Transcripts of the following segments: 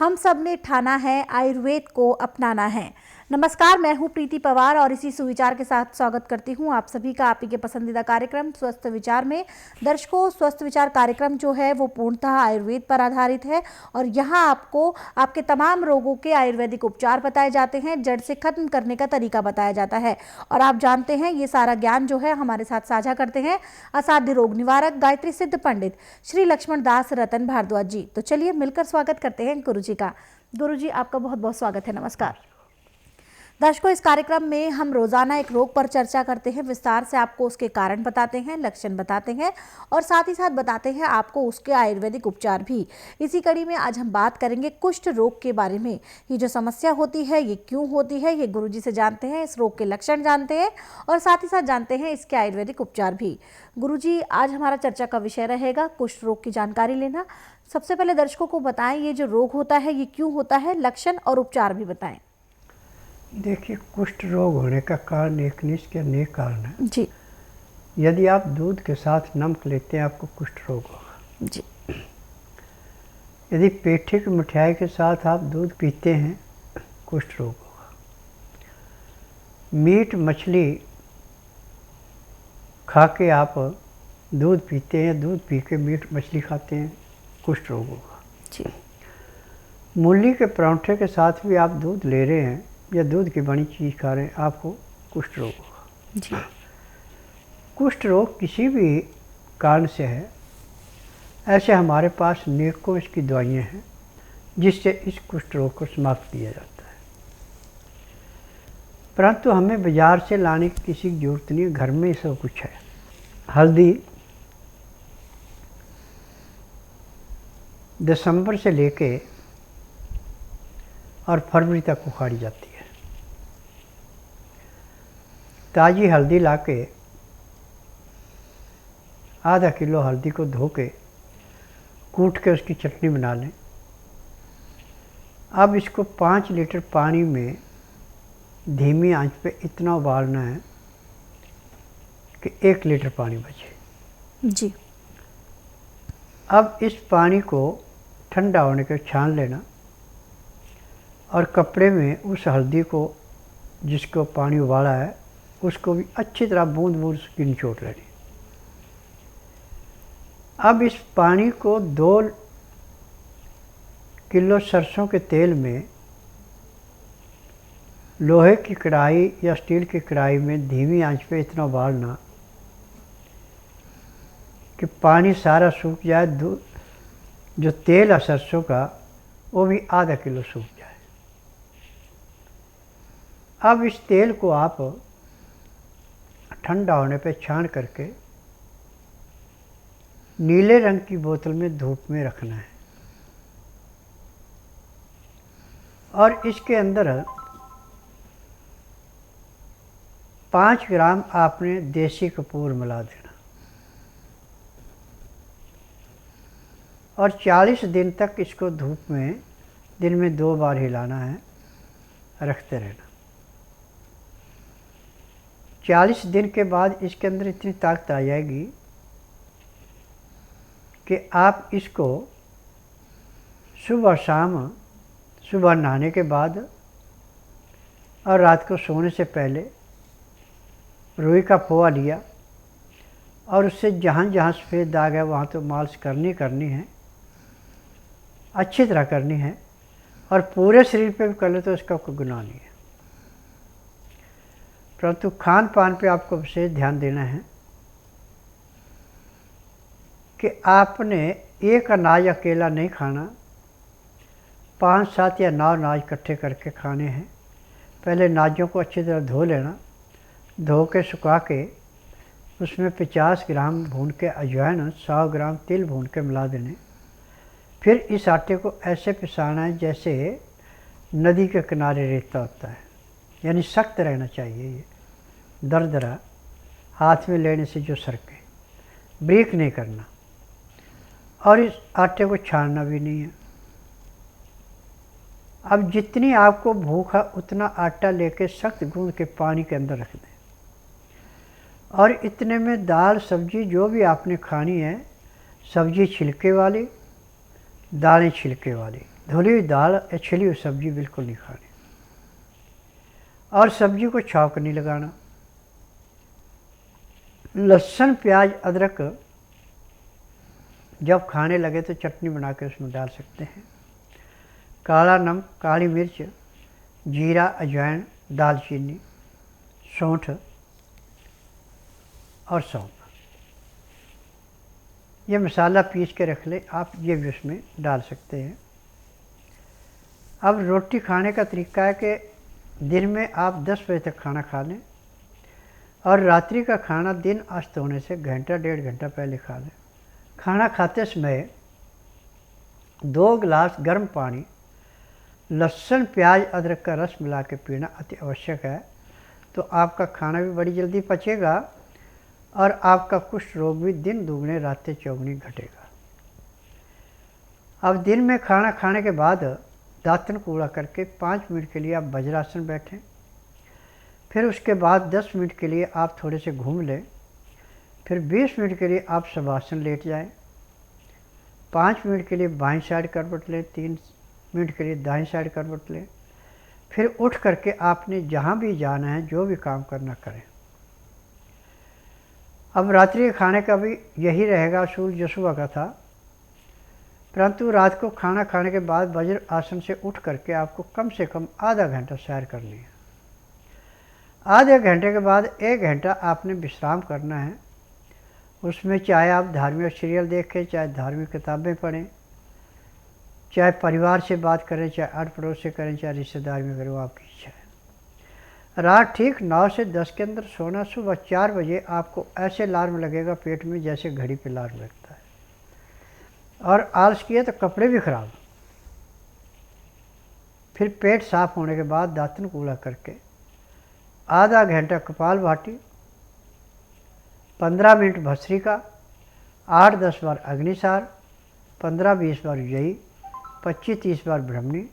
हम सब ने ठाना है आयुर्वेद को अपनाना है। नमस्कार, मैं हूं प्रीति पवार और इसी सुविचार के साथ स्वागत करती हूं आप सभी का आपके पसंदीदा कार्यक्रम स्वस्थ विचार में। दर्शकों, स्वस्थ विचार कार्यक्रम जो है वो पूर्णतः आयुर्वेद पर आधारित है और यहाँ आपको आपके तमाम रोगों के आयुर्वेदिक उपचार बताए जाते हैं, जड़ से खत्म करने का तरीका बताया जाता है। और आप जानते हैं ये सारा ज्ञान जो है हमारे साथ साझा करते हैं असाध्य रोग निवारक गायत्री सिद्ध पंडित श्री लक्ष्मण दास रतन भारद्वाज जी। तो चलिए मिलकर स्वागत करते हैं गुरु जी का। गुरु जी, आपका बहुत बहुत स्वागत है। नमस्कार। दर्शकों, इस कार्यक्रम में हम रोजाना एक रोग पर चर्चा करते हैं, विस्तार से आपको उसके कारण बताते हैं, लक्षण बताते हैं और साथ ही साथ बताते हैं आपको उसके आयुर्वेदिक उपचार भी। इसी कड़ी में आज हम बात करेंगे कुष्ठ रोग के बारे में। ये जो समस्या होती है ये क्यों होती है, ये गुरुजी से जानते हैं, इस रोग के लक्षण जानते हैं और साथ ही साथ जानते हैं इसके आयुर्वेदिक उपचार भी। गुरुजी, आज हमारा चर्चा का विषय रहेगा कुष्ठ रोग की जानकारी लेना। सबसे पहले दर्शकों को बताएं ये जो रोग होता है ये क्यों होता है, लक्षण और उपचार भी बताएं। देखिए, कुष्ठ रोग होने का कारण एक नहीं इसके अनेक कारण है जी। यदि आप दूध के साथ नमक लेते हैं आपको कुष्ठ रोग होगा जी। यदि पेठे की मिठाई के साथ आप दूध पीते हैं कुष्ठ रोग होगा। मीट मछली खा के आप दूध पीते हैं, दूध पी के मीट मछली खाते हैं, कुष्ठ रोग होगा। जी। मूली के परांठे के साथ भी आप दूध ले रहे हैं या दूध की बनी चीज़ खा रहे हैं, आपको कुष्ठ रोग होगा। जी। कुष्ठ रोग किसी भी कारण से है, ऐसे हमारे पास अनेकों इसकी दवाइयाँ हैं जिससे इस कुष्ठ रोग को समाप्त किया जाता है। परंतु हमें बाजार से लाने की किसी की जरूरत नहीं है, घर में ही सब कुछ है। हल्दी दिसंबर से लेके और फरवरी तक उखाड़ी जाती है। ताज़ी हल्दी लाके आधा किलो हल्दी को धो के कूट के उसकी चटनी बना लें। अब इसको 5 लीटर पानी में धीमी आंच पे इतना उबालना है कि 1 लीटर पानी बचे। जी। अब इस पानी को ठंडा होने के छान लेना और कपड़े में उस हल्दी को जिसको पानी उबाला है उसको भी अच्छी तरह बूंद बूंद उसकी निचोड़ लेनी। अब इस पानी को 2 किलो सरसों के तेल में लोहे की कढ़ाई या स्टील की कढ़ाई में धीमी आंच पे इतना उबालना कि पानी सारा सूख जाए, जो तेल है सरसों का वो भी आधा किलो सूख जाए। अब इस तेल को आप ठंडा होने पे छान करके नीले रंग की बोतल में धूप में रखना है और इसके अंदर 5 ग्राम आपने देसी कपूर मिला देना और 40 दिन तक इसको धूप में दिन में 2 बार हिलाना है, रखते रहना। 40 दिन के बाद इसके अंदर इतनी ताकत आ जाएगी कि आप इसको सुबह शाम, सुबह नहाने के बाद और रात को सोने से पहले रुई का पोहा लिया और उससे जहाँ जहाँ सफ़ेद दाग है वहाँ तो मालिश करनी है, अच्छी तरह करनी है और पूरे शरीर पे भी कर ले तो इसका कोई गुनाह नहीं है। परंतु खान पान पे आपको विशेष ध्यान देना है कि आपने एक अनाज अकेला नहीं खाना, 5, 7 या 9 अनाज इकट्ठे करके खाने हैं। पहले अनाजों को अच्छी तरह धो लेना, धो के सुखा के उसमें 50 ग्राम भून के अजवाइन, 100 ग्राम तिल भून के मिला देने। फिर इस आटे को ऐसे पिसाना है जैसे नदी के किनारे रेता होता है, यानी सख्त रहना चाहिए, ये दरदरा, हाथ में लेने से जो सरके, ब्रेक नहीं करना और इस आटे को छानना भी नहीं है। अब जितनी आपको भूख है उतना आटा लेके सख्त गूंद के पानी के अंदर रख दें और इतने में दाल सब्जी जो भी आपने खानी है, सब्जी छिलके वाली, दालें छिलके वाली, धुली हुई दाल या छिली हुई सब्जी बिल्कुल नहीं खानी, और सब्जी को छौंक नहीं लगाना। लहसुन प्याज अदरक जब खाने लगे तो चटनी बना के उसमें डाल सकते हैं। काला नमक, काली मिर्च, जीरा, अजवाइन, दालचीनी, सौंठ और सौंफ, ये मसाला पीस के रख ले आप, ये भी उसमें डाल सकते हैं। अब रोटी खाने का तरीका है कि दिन में आप 10 बजे तक खाना खा लें और रात्रि का खाना दिन अस्त होने से घंटा 1.5 घंटा पहले खा लें। खाना खाते समय 2 गिलास गर्म पानी लहसुन प्याज अदरक का रस मिला के पीना अति आवश्यक है। तो आपका खाना भी बड़ी जल्दी पचेगा और आपका कुष्ठ रोग भी दिन दुगने रातें चौगुनी घटेगा। अब दिन में खाना खाने के बाद दातन कूड़ा करके 5 मिनट के लिए आप वज्रासन बैठें, फिर उसके बाद 10 मिनट के लिए आप थोड़े से घूम लें, फिर 20 मिनट के लिए आप शवासन लेट जाएं, 5 मिनट के लिए बाईं साइड करवट लें, 3 मिनट के लिए दाईं साइड करवट लें, फिर उठ करके आपने जहाँ भी जाना है, जो भी काम करना करें। अब रात्रि के खाने का भी यही रहेगा, असूल जो सुबह का था, परंतु रात को खाना खाने के बाद वज्र आसन से उठ करके आपको कम से कम आधा घंटा सैर करनी है। आधे घंटे के बाद 1 घंटा आपने विश्राम करना है। उसमें चाहे आप धार्मिक सीरियल देखें, चाहे धार्मिक किताबें पढ़ें, चाहे परिवार से बात करें, चाहे अड़ पड़ोस से करें, चाहे रिश्तेदार में करें, वो आपकी इच्छा है। रात ठीक 9 से 10 के अंदर सोना। सुबह 4 बजे आपको ऐसे अलार्म लगेगा पेट में जैसे घड़ी पे अलार्म लगता है, और आलस किए तो कपड़े भी खराब। फिर पेट साफ होने के बाद दातन कूड़ा करके आधा घंटा कपालभाति, 15 मिनट भस्त्रिका, 8-10 बार अग्निसार, 15-20 बार यही, 25-30 बार ब्रह्मणी,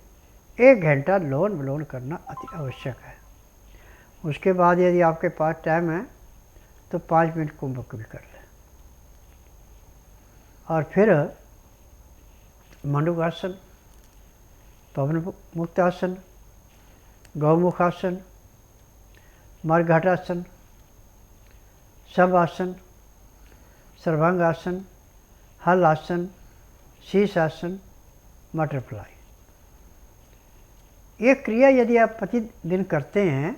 1 घंटा लोन विलोन करना अति आवश्यक है। उसके बाद यदि आपके पास टाइम है तो 5 मिनट कुंभक भी कर लें, और फिर मंडूकासन, पवन मुक्तासन, गौमुखासन, मरघटासन, शवासन, सर्वांगासन, हल आसन, शीर्षासन, बटरफ्लाई। ये क्रिया यदि आप प्रतिदिन करते हैं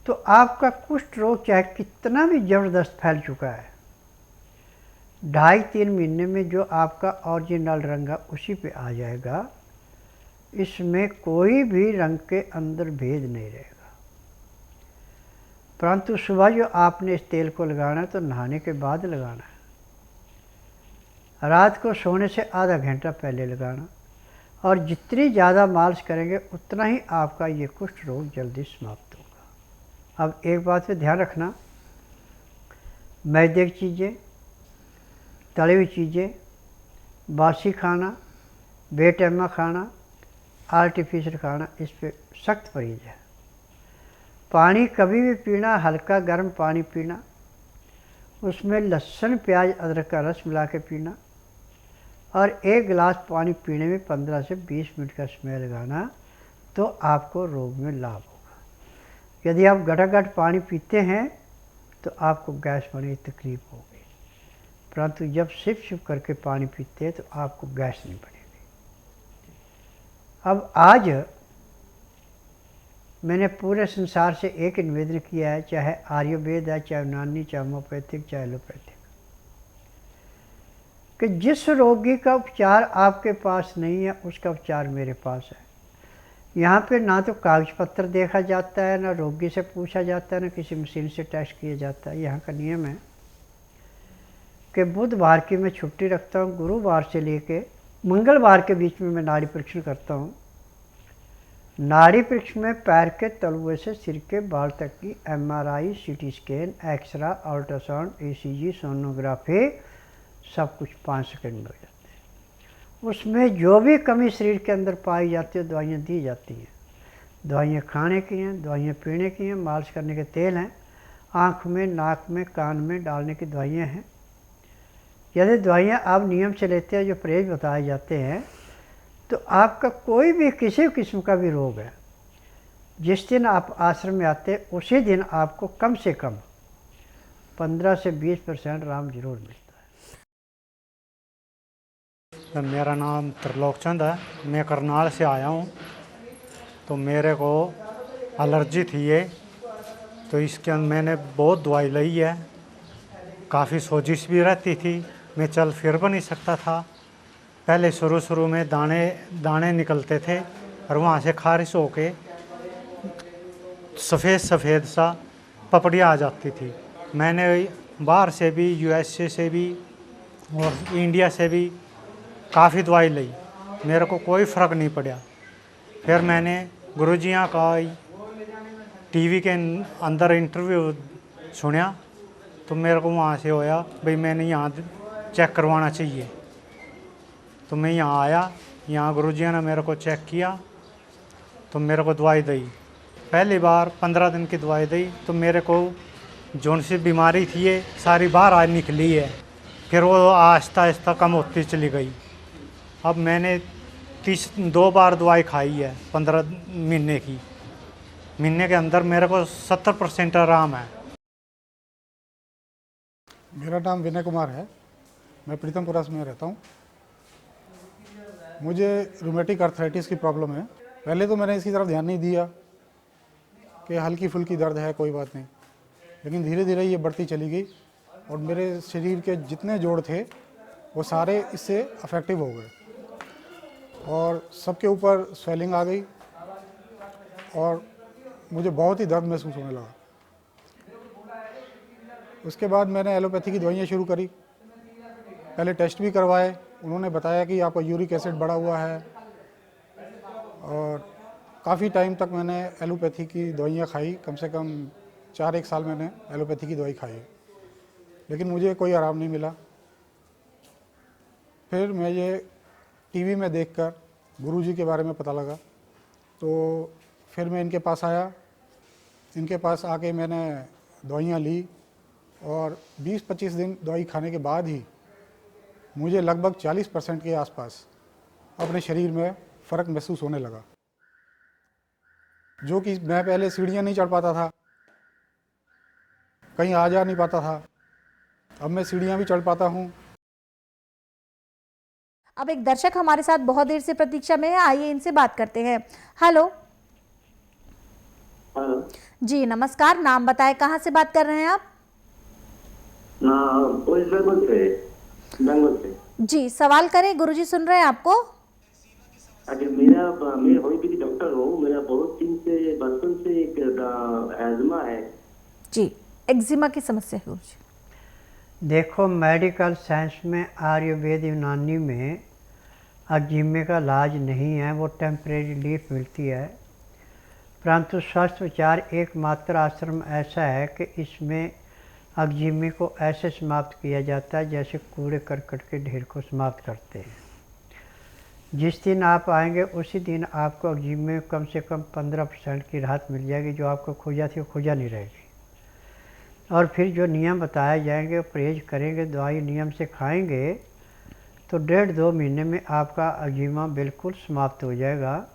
तो आपका कुष्ठ रोग चाहे कितना भी ज़बरदस्त फैल चुका है, 2.5-3 महीने में जो आपका ओरिजिनल रंग है उसी पे आ जाएगा। इसमें कोई भी रंग के अंदर भेद नहीं रहेगा। परंतु सुबह जो आपने इस तेल को लगाना है तो नहाने के बाद लगाना है, रात को सोने से आधा घंटा पहले लगाना, और जितनी ज़्यादा मालिश करेंगे उतना ही आपका ये कुष्ठ रोग जल्दी समाप्त होगा। अब एक बात पे ध्यान रखना, मैदे की चीज़ें, तली हुई चीज़ें, बासी खाना, बेटैमा खाना, आर्टिफिशियल खाना, इस पे सख्त परहेज है। पानी कभी भी पीना हल्का गर्म पानी पीना, उसमें लहसुन प्याज अदरक का रस मिला के पीना, और 1 गिलास पानी पीने में 15 से 20 मिनट का समय लगाना, तो आपको रोग में लाभ होगा। यदि आप गटागट पानी पीते हैं तो आपको गैस बनने की तकलीफ होगी, परंतु जब सिप करके पानी पीते हैं तो आपको गैस नहीं बनेगी। अब आज मैंने पूरे संसार से एक निवेदन किया है, चाहे आयुर्वेद है, चाहे यूनानी, चाहे होम्योपैथिक, चाहे एलोपैथिक, कि जिस रोगी का उपचार आपके पास नहीं है उसका उपचार मेरे पास है। यहाँ पे ना तो कागज पत्र देखा जाता है, ना रोगी से पूछा जाता है, ना किसी मशीन से टेस्ट किया जाता है। यहाँ का नियम है कि बुधवार की मैं छुट्टी रखता हूँ, गुरुवार से लेके मंगलवार के बीच में मैं नाड़ी परीक्षण करता हूँ। नाड़ी परीक्षण में पैर के तलुए से सिर के बाल तक की MRI, CT scan, X ray, ultrasound, ECG, sonography, सब कुछ 5 सेकंड में हो जाते हैं। उसमें जो भी कमी शरीर के अंदर पाई जाती है दवाइयाँ दी जाती हैं। दवाइयाँ खाने की हैं, दवाइयाँ पीने की हैं, मालिश करने के तेल हैं, आँख में, नाक में, कान में डालने की दवाइयाँ हैं। यदि दवाइयाँ आप नियम से लेते हैं जो परहेज बताए जाते हैं तो आपका कोई भी किसी किस्म का भी रोग है, जिस दिन आप आश्रम में आते उसी दिन आपको कम से कम 15 से 20% आराम जरूर मिलता है। मेरा नाम त्रिलोक चंद है, मैं करनाल से आया हूँ। तो मेरे को एलर्जी थी ये, तो इसके अंदर मैंने बहुत दवाई ली है। काफ़ी सोजिश भी रहती थी, मैं चल फिर भी नहीं सकता था। पहले शुरू में दाने दाने निकलते थे और वहाँ से खारिश होके सफ़ेद सा पपड़ियाँ आ जाती थी। मैंने बाहर से भी, यूएसए से भी और इंडिया से भी काफ़ी दवाई ली, मेरे को कोई फ़र्क नहीं पड़ा। फिर मैंने गुरुजियाँ का टीवी के अंदर इंटरव्यू सुना, तो मेरे को वहाँ से होया भाई मैंने यहाँ चेक करवाना चाहिए। तो मैं यहाँ आया, यहाँ गुरुजियों ने मेरे को चेक किया तो मेरे को दवाई दी। पहली बार 15 दिन की दवाई दी तो मेरे को जौन सी बीमारी थी ये सारी बाहर आ निकली है। फिर वो आहिस्ता आहिस्ता कम होती चली गई। अब मैंने 2 बार दवाई खाई है 15 महीने की। महीने के अंदर मेरे को 70% आराम है। मेरा नाम विनय कुमार है, मैं प्रीतमपुरा में रहता हूँ। मुझे रूमेटिक आर्थराइटिस की प्रॉब्लम है। पहले तो मैंने इसकी तरफ ध्यान नहीं दिया कि हल्की फुल्की दर्द है, कोई बात नहीं, लेकिन धीरे धीरे ये बढ़ती चली गई और मेरे शरीर के जितने जोड़ थे वो सारे इससे अफेक्टिव हो गए और सबके ऊपर स्वेलिंग आ गई और मुझे बहुत ही दर्द महसूस होने लगा। उसके बाद मैंने एलोपैथी की दवाइयाँ शुरू करी। पहले टेस्ट भी करवाए, उन्होंने बताया कि आपका यूरिक एसिड बढ़ा हुआ है और काफ़ी टाइम तक मैंने एलोपैथी की दवाइयाँ खाई। कम से कम 4-1 साल मैंने एलोपैथी की दवाई खाई, लेकिन मुझे कोई आराम नहीं मिला। फिर मैं ये टीवी में देखकर गुरुजी के बारे में पता लगा, तो फिर मैं इनके पास आया। इनके पास आके मैंने दवाइयाँ ली और 20-25 दिन दवाई खाने के बाद ही मुझे लगभग 40% के आसपास अपने शरीर में फ़र्क महसूस होने लगा। जो कि मैं पहले सीढ़ियाँ नहीं चढ़ पाता था, कहीं आ जा नहीं पाता था, अब मैं सीढ़ियाँ भी चढ़ पाता हूँ। अब एक दर्शक हमारे साथ बहुत देर से प्रतीक्षा में है, आइए इनसे बात करते हैं। हेलो। हेलो जी नमस्कार, नाम बताएं, कहाँ से बात कर रहे हैं आप? वेस्ट बंगाल से। जी सवाल करें, गुरुजी सुन रहे हैं आपको। अच्छा, मैं होम्योपैथी डॉक्टर हूँ। मेरा बहुत दिन से, बचपन से एक एज़मा है। जी, एक्जिमा की समस्या है गुरुजी। देखो, मेडिकल साइंस में, आयुर्वेद यूनानी में एक्जिमा का इलाज नहीं है, वो टेम्परेरी रिलीफ मिलती है। परंतु स्वस्थ विचार एकमात्र आश्रम ऐसा है कि इसमें एक्जिमा को ऐसे समाप्त किया जाता है जैसे कूड़े करकट के ढेर को समाप्त करते हैं। जिस दिन आप आएंगे उसी दिन आपको एक्जिमा में कम से कम 15% की राहत मिल जाएगी। जो आपको खोजा थी वो खोजा नहीं रहेगी। और फिर जो नियम बताए जाएंगे, परहेज करेंगे, दवाई नियम से खाएंगे, तो 1.5-2 महीने में आपका एक्जिमा बिल्कुल समाप्त हो जाएगा।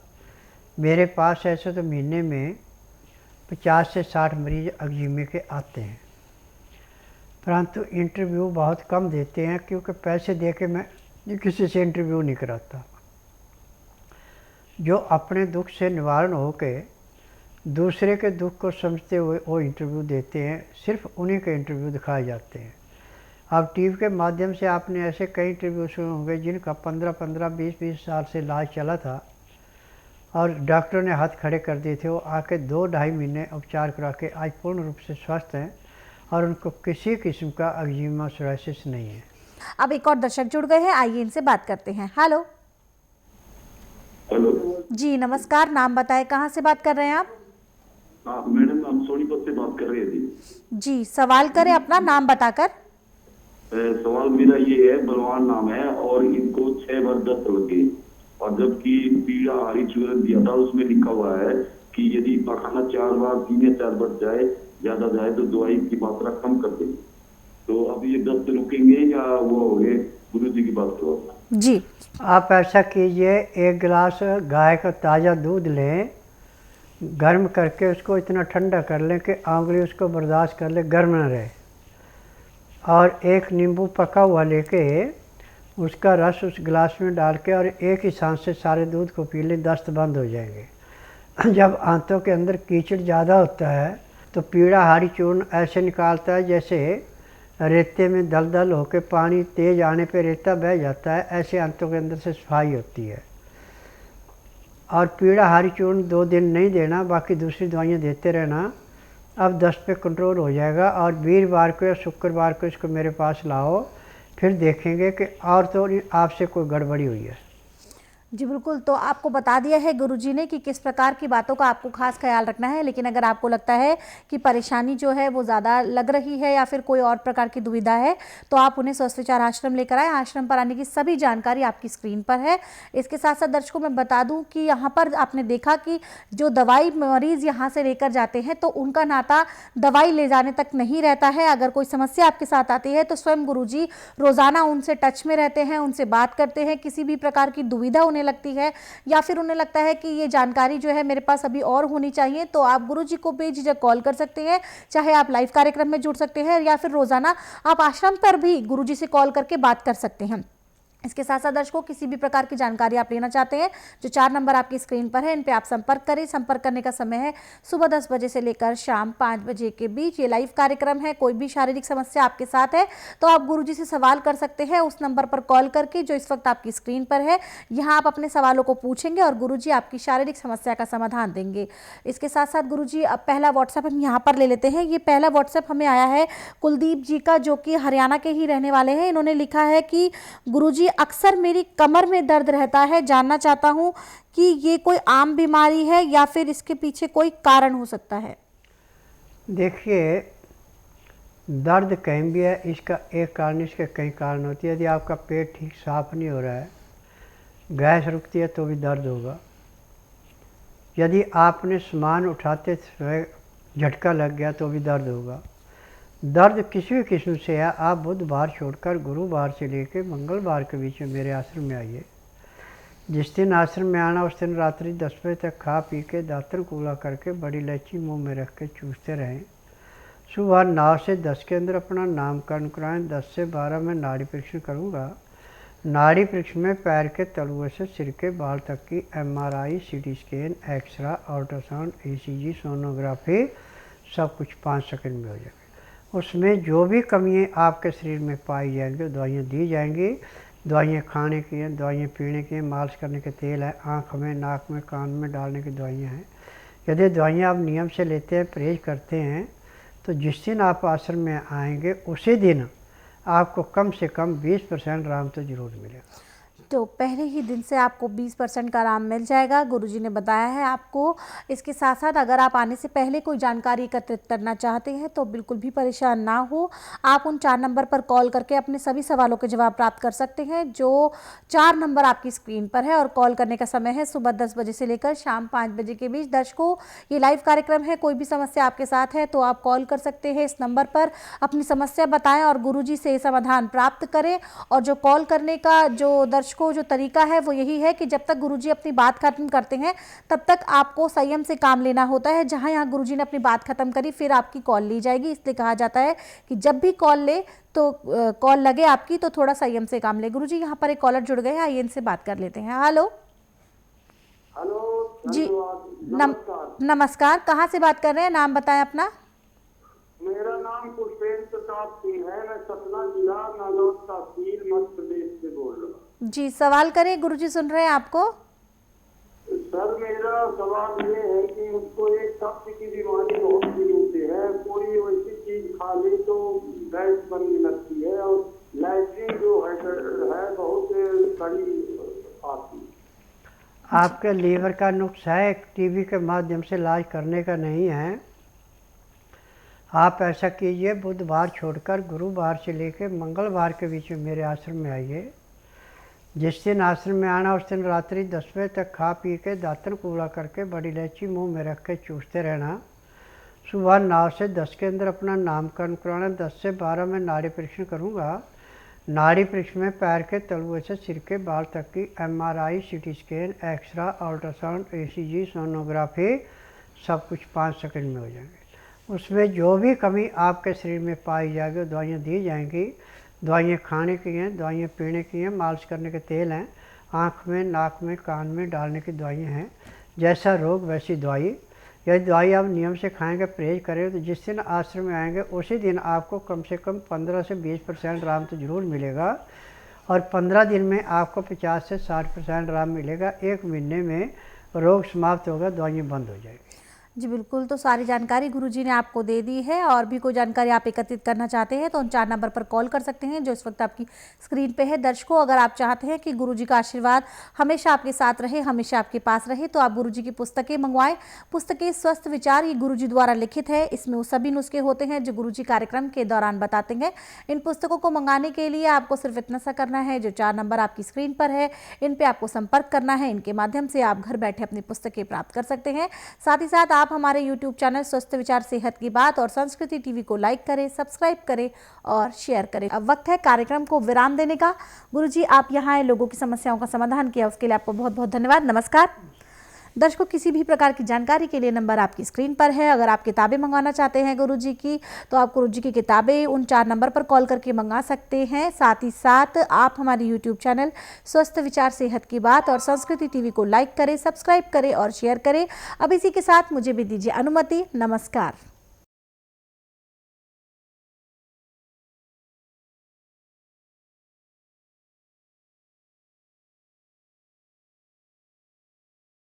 मेरे पास ऐसे तो महीने में 50 से 60 मरीज एक्जिमा के आते हैं, परंतु इंटरव्यू बहुत कम देते हैं, क्योंकि पैसे दे के मैं किसी से इंटरव्यू नहीं कराता। जो अपने दुख से निवारण हो के दूसरे के दुख को समझते हुए वो इंटरव्यू देते हैं, सिर्फ उन्हीं के इंटरव्यू दिखाए जाते हैं। अब टीवी के माध्यम से आपने ऐसे कई इंटरव्यू सुने होंगे जिनका 15-15, 20-20 साल से इलाज चला था और डॉक्टरों ने हाथ खड़े कर दिए थे। वो आके 2-2.5 महीने उपचार करा के आज पूर्ण रूप से स्वस्थ हैं और उनको किसी किस्म का एक्जिमा सोरायसिस नहीं है। अब एक और दर्शक जुड़ गए हैं, आइए इनसे बात करते हैं। हेलो। हेलो जी नमस्कार, नाम बताएं, कहाँ से बात कर रहे हैं आप? मैडम, हम सोनीपत से बात कर रहे थे। जी सवाल करें अपना नाम बताकर। सवाल मेरा ये है, बलवान नाम है और इनको 6 बार दस्त लग गई, और जबकि पीड़ा हरी चूरन दिया था उसमें लिखा हुआ है कि यदि पखाना 4 बार 3 या 4 बार जाए, ज्यादा जाए तो दवाई की मात्रा कम कर दे। तो अब ये दस्त रुकेंगे या वो हो गए? गुरु जी की बात करो। जी। आप ऐसा कीजिए, 1 गिलास गाय का ताज़ा दूध लें, गर्म करके उसको इतना ठंडा कर लें कि आंगली उसको बर्दाश्त कर ले, गर्म न रहे, और 1 नींबू पका हुआ लेके उसका रस उस गिलास में डाल के और एक ही सांस से सारे दूध को पी लें, दस्त बंद हो जाएंगे। जब आंतों के अंदर कीचड़ ज़्यादा होता है तो पीड़ा हारी चूर्ण ऐसे निकालता है जैसे रेते में दलदल होकर पानी तेज आने पे रेता बह जाता है, ऐसे आंतों के अंदर से सफाई होती है। और पीड़ा हारी चूर्ण 2 दिन नहीं देना, बाकी दूसरी दवाइयाँ देते रहना। अब दस्त पे कंट्रोल हो जाएगा। और वीरवार को या शुक्रवार को इसको मेरे पास लाओ, फिर देखेंगे कि और तो आपसे कोई गड़बड़ी हुई है। जी बिल्कुल, तो आपको बता दिया है गुरुजी ने कि किस प्रकार की बातों का आपको खास ख्याल रखना है, लेकिन अगर आपको लगता है कि परेशानी जो है वो ज़्यादा लग रही है या फिर कोई और प्रकार की दुविधा है तो आप उन्हें स्वस्थ विचार आश्रम लेकर आए। आश्रम पर आने की सभी जानकारी आपकी स्क्रीन पर है। इसके साथ साथ दर्शकों मैं बता दूं कि यहाँ पर आपने देखा कि जो दवाई मरीज़ यहाँ से लेकर जाते हैं तो उनका नाता दवाई ले जाने तक नहीं रहता है। अगर कोई समस्या आपके साथ आती है तो स्वयं गुरुजी रोज़ाना उनसे टच में रहते हैं, उनसे बात करते हैं। किसी भी प्रकार की दुविधा उन्हें लगती है या फिर उन्हें लगता है कि ये जानकारी जो है मेरे पास अभी और होनी चाहिए, तो आप गुरुजी को बेझिझक कॉल कर सकते हैं। चाहे आप लाइव कार्यक्रम में जुड़ सकते हैं या फिर रोजाना आप आश्रम पर भी गुरुजी से कॉल करके बात कर सकते हैं। इसके साथ साथ दर्शकों किसी भी प्रकार की जानकारी आप लेना चाहते हैं, जो 4 नंबर आपकी स्क्रीन पर है इन पे आप संपर्क करें। संपर्क करने का समय है सुबह 10 बजे से लेकर शाम 5 बजे के बीच। ये लाइव कार्यक्रम है। कोई भी शारीरिक समस्या आपके साथ है तो आप गुरुजी से सवाल कर सकते हैं उस नंबर पर कॉल करके जो इस वक्त आपकी स्क्रीन पर है। यहाँ आप अपने सवालों को पूछेंगे और गुरुजी आपकी शारीरिक समस्या का समाधान देंगे। इसके साथ साथ गुरुजी अब पहला व्हाट्सएप हम यहाँ पर ले लेते हैं। ये पहला व्हाट्सएप हमें आया है कुलदीप जी का, जो कि हरियाणा के ही रहने वाले हैं। इन्होंने लिखा है कि गुरुजी अक्सर मेरी कमर में दर्द रहता है, जानना चाहता हूं कि ये कोई आम बीमारी है या फिर इसके पीछे कोई कारण हो सकता है। देखिए, दर्द कहीं भी है, इसका एक कारण, इसके कई कारण होती है। यदि आपका पेट ठीक साफ नहीं हो रहा है, गैस रुकती है तो भी दर्द होगा। यदि आपने सामान उठाते समय झटका लग गया तो भी दर्द होगा। दर्द किसी भी किस्म से है, आप बुधवार छोड़कर गुरुवार से लेकर मंगलवार के बीच में मेरे आश्रम में आइए। जिस दिन आश्रम में आना उस दिन रात्रि 10 बजे तक खा पी के दातन कूला करके बड़ी इलायची मुंह में रख के चूसते रहें। सुबह 9 से 10 के अंदर अपना नामकरण कराएं। 10 से 12 में नाड़ी परीक्षण करूँगा। नाड़ी परीक्षण में पैर के तलुए से सिर के बाल तक की MRI, CT scan, X ray, ultrasound, ECG, sonography सब कुछ 5 सेकंड में हो जाएगा। उसमें जो भी कमियाँ आपके शरीर में पाई जाएंगी दवाइयाँ दी जाएंगी। दवाइयाँ खाने की हैं, दवाइयाँ पीने की हैं, मालिश करने के तेल है, आँख में, नाक में, कान में डालने की दवाइयाँ हैं। यदि दवाइयाँ आप नियम से लेते हैं, परहेज करते हैं, तो जिस दिन आप आश्रम में आएंगे उसी दिन आपको कम से कम 20% आराम तो ज़रूर मिलेगा। तो पहले ही दिन से आपको 20% का आराम मिल जाएगा, गुरुजी ने बताया है आपको। इसके साथ साथ अगर आप आने से पहले कोई जानकारी एकत्रित करना चाहते हैं तो बिल्कुल भी परेशान ना हो। आप उन 4 नंबर पर कॉल करके अपने सभी सवालों के जवाब प्राप्त कर सकते हैं, जो 4 नंबर आपकी स्क्रीन पर है। और कॉल करने का समय है सुबह 10 बजे से लेकर शाम 5 बजे के बीच। दर्शकों, ये लाइव कार्यक्रम है। कोई भी समस्या आपके साथ है तो आप कॉल कर सकते हैं इस नंबर पर, अपनी समस्या बताएं और गुरुजी से समाधान प्राप्त करें। और जो कॉल करने का जो दर्शकों जो तरीका है वो यही है कि जब तक गुरुजी अपनी बात खत्म करते हैं तब तक आपको संयम से काम लेना होता है। जहां यहाँ गुरुजी ने अपनी बात खत्म करी फिर आपकी कॉल ली जाएगी। इसलिए कहा जाता है कि जब भी कॉल ले तो कॉल लगे आपकी तो थोड़ा संयम से काम ले। गुरुजी यहाँ पर एक कॉलर जुड़ गए हैं, आइए इनसे बात कर लेते हैं। हेलो हेलो जी, नमस्कार। नमस्कार। कहाँ से बात कर रहे हैं, नाम बताएं अपना। मेरा नाम पुष्पेंद्र प्रताप सिंह है। मैं सतना जिला नागौर तहसील मध्य प्रदेश से बोल रहा हूँ। जी, सवाल करें, गुरुजी सुन रहे हैं आपको। सर, मेरा सवाल ये है कि मुझको एक कब्ज की बीमारी बहुत दिनों से है। कोई वैसी चीज खा ले तो गैस बनने लगती है और लैट्रिन जो है बहुत कड़ी आती है। आपके लीवर का नुक्स है, टीबी के माध्यम से इलाज करने का नहीं है। आप ऐसा कीजिए, बुधवार छोड़कर गुरुवार से लेकर मंगलवार के बीच में मेरे आश्रम में आइए। जिस दिन आश्रम में आना उस दिन रात्रि 10 बजे तक खा पी के दातन कूड़ा करके बड़ी इलायची मुंह में रख के चूसते रहना। सुबह 9 से 10 के अंदर अपना नामकरण कराना। 10 से 12 में नाड़ी परीक्षण करूँगा। नाड़ी परीक्षण में पैर के तलुए से सिर के बाल तक की MRI, CT scan, X ray, ultrasound, ECG, sonography सब कुछ 5 सेकंड में हो जाएंगे। उसमें जो भी कमी आपके शरीर में पाई जाएगी दवाइयाँ दी जाएंगी। दवाइयाँ खाने की हैं, दवाइयाँ पीने की हैं, मालिश करने के तेल हैं, आँख में, नाक में, कान में डालने की दवाइयाँ हैं। जैसा रोग वैसी दवाई। यदि दवाई आप नियम से खाएंगे, परहेज करें, तो जिस दिन आश्रम में आएंगे उसी दिन आपको कम से कम 15 से 20% आराम तो ज़रूर मिलेगा और 15 दिन में आपको 50 से 60% आराम मिलेगा। 1 महीने में रोग समाप्त होगा, दवाइयाँ बंद हो जाएगी। जी बिल्कुल, तो सारी जानकारी गुरुजी ने आपको दे दी है और भी कोई जानकारी आप एकत्रित करना चाहते हैं तो उन 4 नंबर पर कॉल कर सकते हैं जो इस वक्त आपकी स्क्रीन पे है। दर्शकों, अगर आप चाहते हैं कि गुरुजी का आशीर्वाद हमेशा आपके साथ रहे, हमेशा आपके पास रहे, तो आप गुरुजी की पुस्तकें मंगवाएं। पुस्तकें स्वस्थ विचार ये गुरुजी द्वारा लिखित है। इसमें वो सभी नुस्खे होते हैं जो गुरुजी कार्यक्रम के दौरान बताते हैं। इन पुस्तकों को मंगाने के लिए आपको सिर्फ इतना सा करना है, जो 4 नंबर आपकी स्क्रीन पर है इन पर आपको संपर्क करना है। इनके माध्यम से आप घर बैठे अपनी पुस्तकें प्राप्त कर सकते हैं। साथ ही साथ आप हमारे YouTube चैनल स्वस्थ विचार सेहत की बात और संस्कृति टीवी को लाइक करें, सब्सक्राइब करें और शेयर करें। अब वक्त है कार्यक्रम को विराम देने का। गुरुजी, आप यहाँ आए, लोगों की समस्याओं का समाधान किया, उसके लिए आपको बहुत बहुत धन्यवाद। नमस्कार। दर्शकों, किसी भी प्रकार की जानकारी के लिए नंबर आपकी स्क्रीन पर है। अगर आप किताबें मंगाना चाहते हैं गुरुजी की, तो आप गुरुजी की किताबें उन 4 नंबर पर कॉल करके मंगा सकते हैं। साथ ही साथ आप हमारे YouTube चैनल स्वस्थ विचार सेहत की बात और संस्कृति टीवी को लाइक करें, सब्सक्राइब करें और शेयर करें। अब इसी के साथ मुझे भी दीजिए अनुमति। नमस्कार।